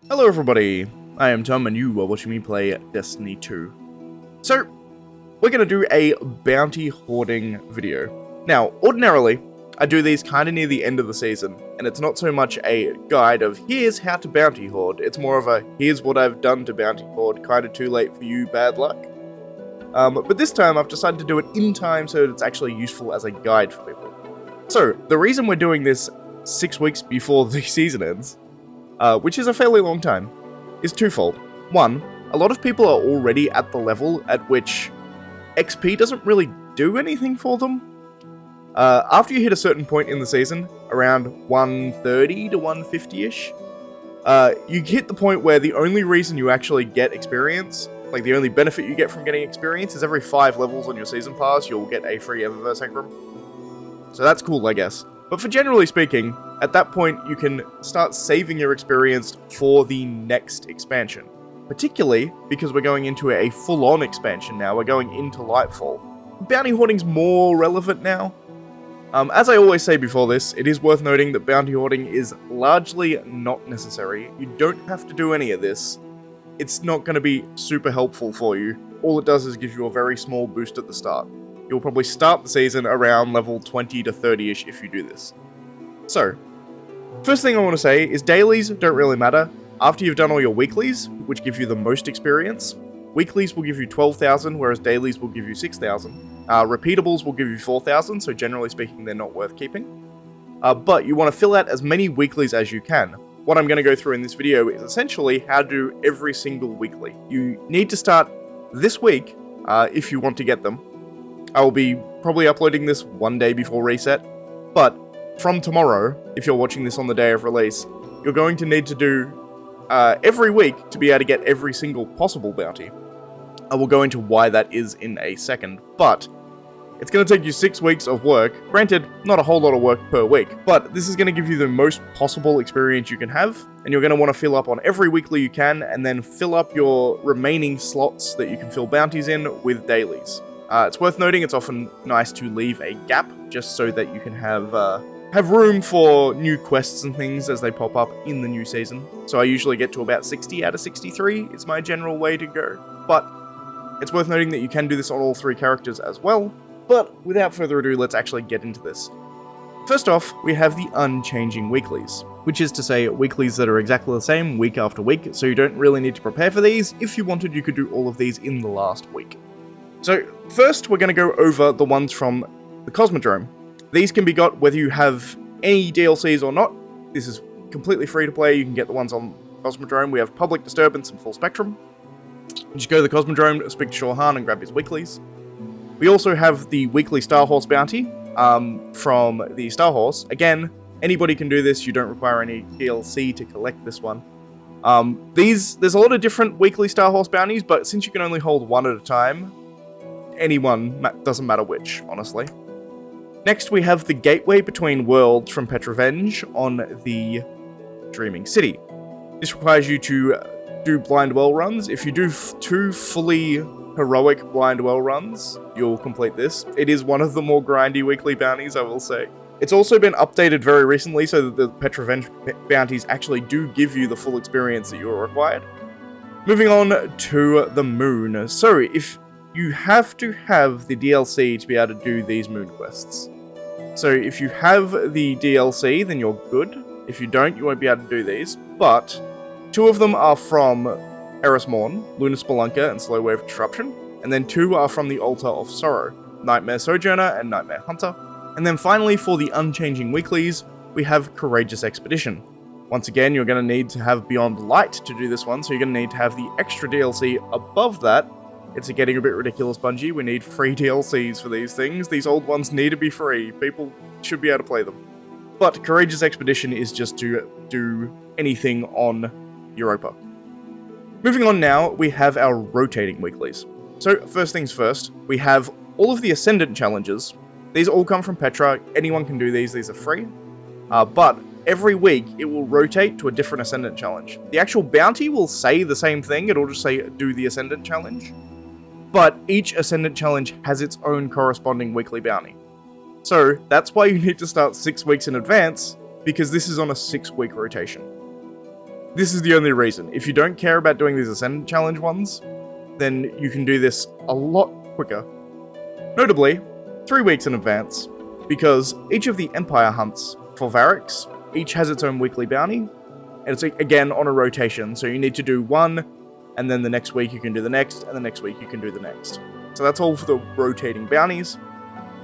Hello everybody, I am Tom and you are watching me play Destiny 2. So, we're going to do a bounty hoarding video. Now, ordinarily, I do these kind of near the end of the season, and it's not so much a guide of here's how to bounty hoard, it's more of a here's what I've done to bounty hoard, kind of too late for you, bad luck. But this time I've decided to do it in time so that it's actually useful as a guide for people. So, the reason we're doing this 6 weeks before the season ends, which is a fairly long time, is twofold. One, a lot of people are already at the level at which XP doesn't really do anything for them. After you hit a certain point in the season, around 130 to 150-ish, you hit the point where the only reason you actually get experience, like the only benefit you get from getting experience, is every 5 levels on your season pass, you'll get a free Eververse engram. So that's cool, I guess. But for generally speaking, at that point you can start saving your experience for the next expansion. Particularly because we're going into a full-on expansion now, we're going into Lightfall. Bounty hoarding's more relevant now. As I always say before this, it is worth noting that bounty hoarding is largely not necessary. You don't have to do any of this. It's not going to be super helpful for you. All it does is give you a very small boost at the start. You'll probably start the season around level 20 to 30-ish if you do this. So, first thing I want to say is dailies don't really matter. After you've done all your weeklies, which give you the most experience, weeklies will give you 12,000, whereas dailies will give you 6,000. Repeatables will give you 4,000, so generally speaking they're not worth keeping. But you want to fill out as many weeklies as you can. What I'm going to go through in this video is essentially how to do every single weekly. You need to start this week if you want to get them. I will be probably uploading this one day before reset, but from tomorrow, if you're watching this on the day of release, you're going to need to do every week to be able to get every single possible bounty. I will go into why that is in a second, but it's going to take you 6 weeks of work. Granted, not a whole lot of work per week, but this is going to give you the most possible experience you can have, and you're going to want to fill up on every weekly you can, and then fill up your remaining slots that you can fill bounties in with dailies. It's worth noting it's often nice to leave a gap, just so that you can have room for new quests and things as they pop up in the new season. So I usually get to about 60 out of 63 is my general way to go. But it's worth noting that you can do this on all 3 characters as well. But without further ado, let's actually get into this. First off, we have the unchanging weeklies, which is to say weeklies that are exactly the same week after week, so you don't really need to prepare for these. If you wanted, you could do all of these in the last week. So first, we're going to go over the ones from the Cosmodrome. These can be got whether you have any DLCs or not. This is completely free to play. You can get the ones on Cosmodrome. We have Public Disturbance and Full Spectrum. You just go to the Cosmodrome, speak to Shorhan and grab his weeklies. We also have the weekly Starhorse bounty from the Starhorse. Again, anybody can do this. You don't require any DLC to collect this one. There's a lot of different weekly Starhorse bounties, but since you can only hold one at a time, anyone, doesn't matter which, honestly. Next, we have the Gateway Between Worlds from Petrovenge on the Dreaming City. This requires you to do blind well runs. If you do 2 fully heroic blind well runs, you'll complete this. It is one of the more grindy weekly bounties, I will say. It's also been updated very recently so that the Petrovenge bounties actually do give you the full experience that you're required. Moving on to the Moon. So, if you have to have the DLC to be able to do these moon quests. So if you have the DLC, then you're good. If you don't, you won't be able to do these. But 2 of them are from Eris Morn, Lunar Spelunker, and Slow Wave Disruption. And then 2 are from the Altar of Sorrow, Nightmare Sojourner and Nightmare Hunter. And then finally, for the unchanging weeklies, we have Courageous Expedition. Once again, you're going to need to have Beyond Light to do this one, so you're going to need to have the extra DLC above that. It's getting a bit ridiculous, Bungie. We need free DLCs for these things. These old ones need to be free. People should be able to play them. But Courageous Expedition is just to do anything on Europa. Moving on now, we have our rotating weeklies. So, first things first, we have all of the Ascendant challenges. These all come from Petra. Anyone can do these are free. But every week, it will rotate to a different Ascendant challenge. The actual bounty will say the same thing. It'll just say, do the Ascendant challenge. But each Ascendant challenge has its own corresponding weekly bounty. So, that's why you need to start 6 weeks in advance, because this is on a 6-week rotation. This is the only reason. If you don't care about doing these Ascendant Challenge ones, then you can do this a lot quicker. Notably, 3 weeks in advance, because each of the Empire hunts for Variks, each has its own weekly bounty, and it's again on a rotation, so you need to do one, and then the next week you can do the next, and the next week you can do the next. So that's all for the rotating bounties.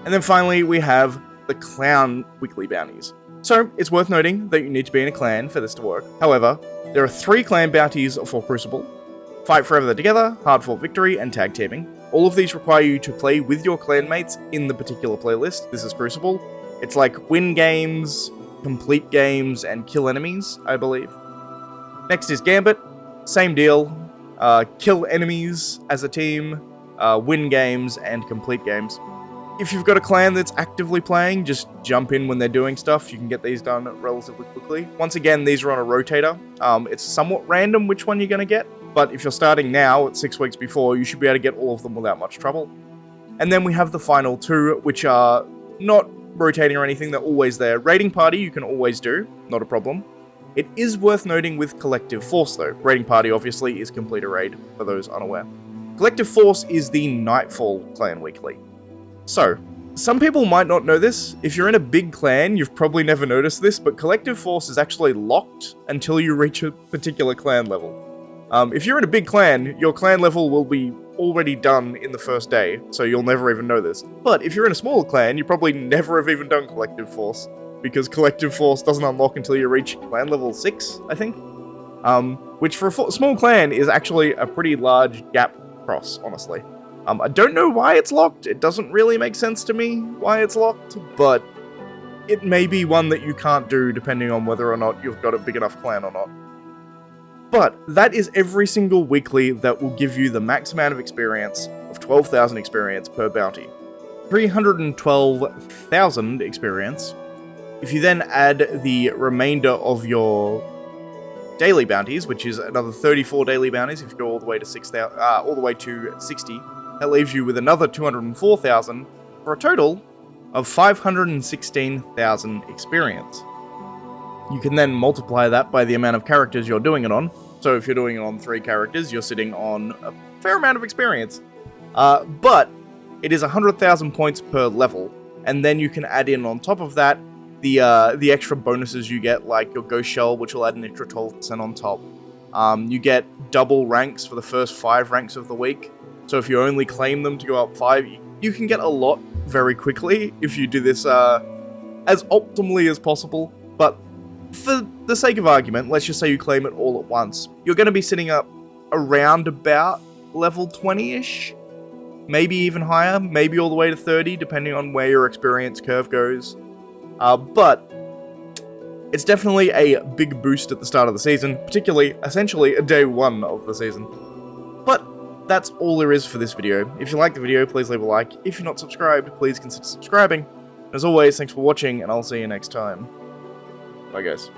And then finally, we have the Clown weekly bounties. So, it's worth noting that you need to be in a clan for this to work. However, there are 3 clan bounties for Crucible: Fight Forever Together, Hard Fought Victory, and Tag Teaming. All of these require you to play with your clanmates in the particular playlist. This is Crucible. It's like win games, complete games, and kill enemies, I believe. Next is Gambit. Same deal. Kill enemies as a team, win games, and complete games. If you've got a clan that's actively playing, just jump in when they're doing stuff. You can get these done relatively quickly. Once again, these are on a rotator. It's somewhat random which one you're going to get, but if you're starting now at 6 weeks before, you should be able to get all of them without much trouble. And then we have the final 2, which are not rotating or anything. They're always there. Raiding Party you can always do, not a problem. It is worth noting with Collective Force though. Raiding Party obviously is complete a raid, for those unaware. Collective Force is the Nightfall clan weekly. So, some people might not know this. If you're in a big clan, you've probably never noticed this, but Collective Force is actually locked until you reach a particular clan level. If you're in a big clan, your clan level will be already done in the first day, so you'll never even know this. But if you're in a smaller clan, you probably never have even done Collective Force, because Collective Force doesn't unlock until you reach clan level 6, I think. Which for a small clan is actually a pretty large gap cross, honestly. I don't know why it's locked. It doesn't really make sense to me why it's locked, but it may be one that you can't do depending on whether or not you've got a big enough clan or not. But that is every single weekly that will give you the max amount of experience of 12,000 experience per bounty. 312,000 experience. If you then add the remainder of your daily bounties, which is another 34 daily bounties if you go all the way to 6,000, all the way to 60, that leaves you with another 204,000 for a total of 516,000 experience. You can then multiply that by the amount of characters you're doing it on. So if you're doing it on 3 characters, you're sitting on a fair amount of experience. But it is 100,000 points per level, and then you can add in on top of that the extra bonuses you get, like your Ghost Shell, which will add an extra 12% on top. You get double ranks for the first 5 ranks of the week. So if you only claim them to go up 5, you can get a lot very quickly if you do this as optimally as possible. But for the sake of argument, let's just say you claim it all at once. You're going to be sitting up around about level 20-ish, maybe even higher, maybe all the way to 30, depending on where your experience curve goes. But it's definitely a big boost at the start of the season, particularly, essentially, day 1 of the season. But that's all there is for this video. If you like the video, please leave a like. If you're not subscribed, please consider subscribing. As always, thanks for watching, and I'll see you next time. Bye, guys.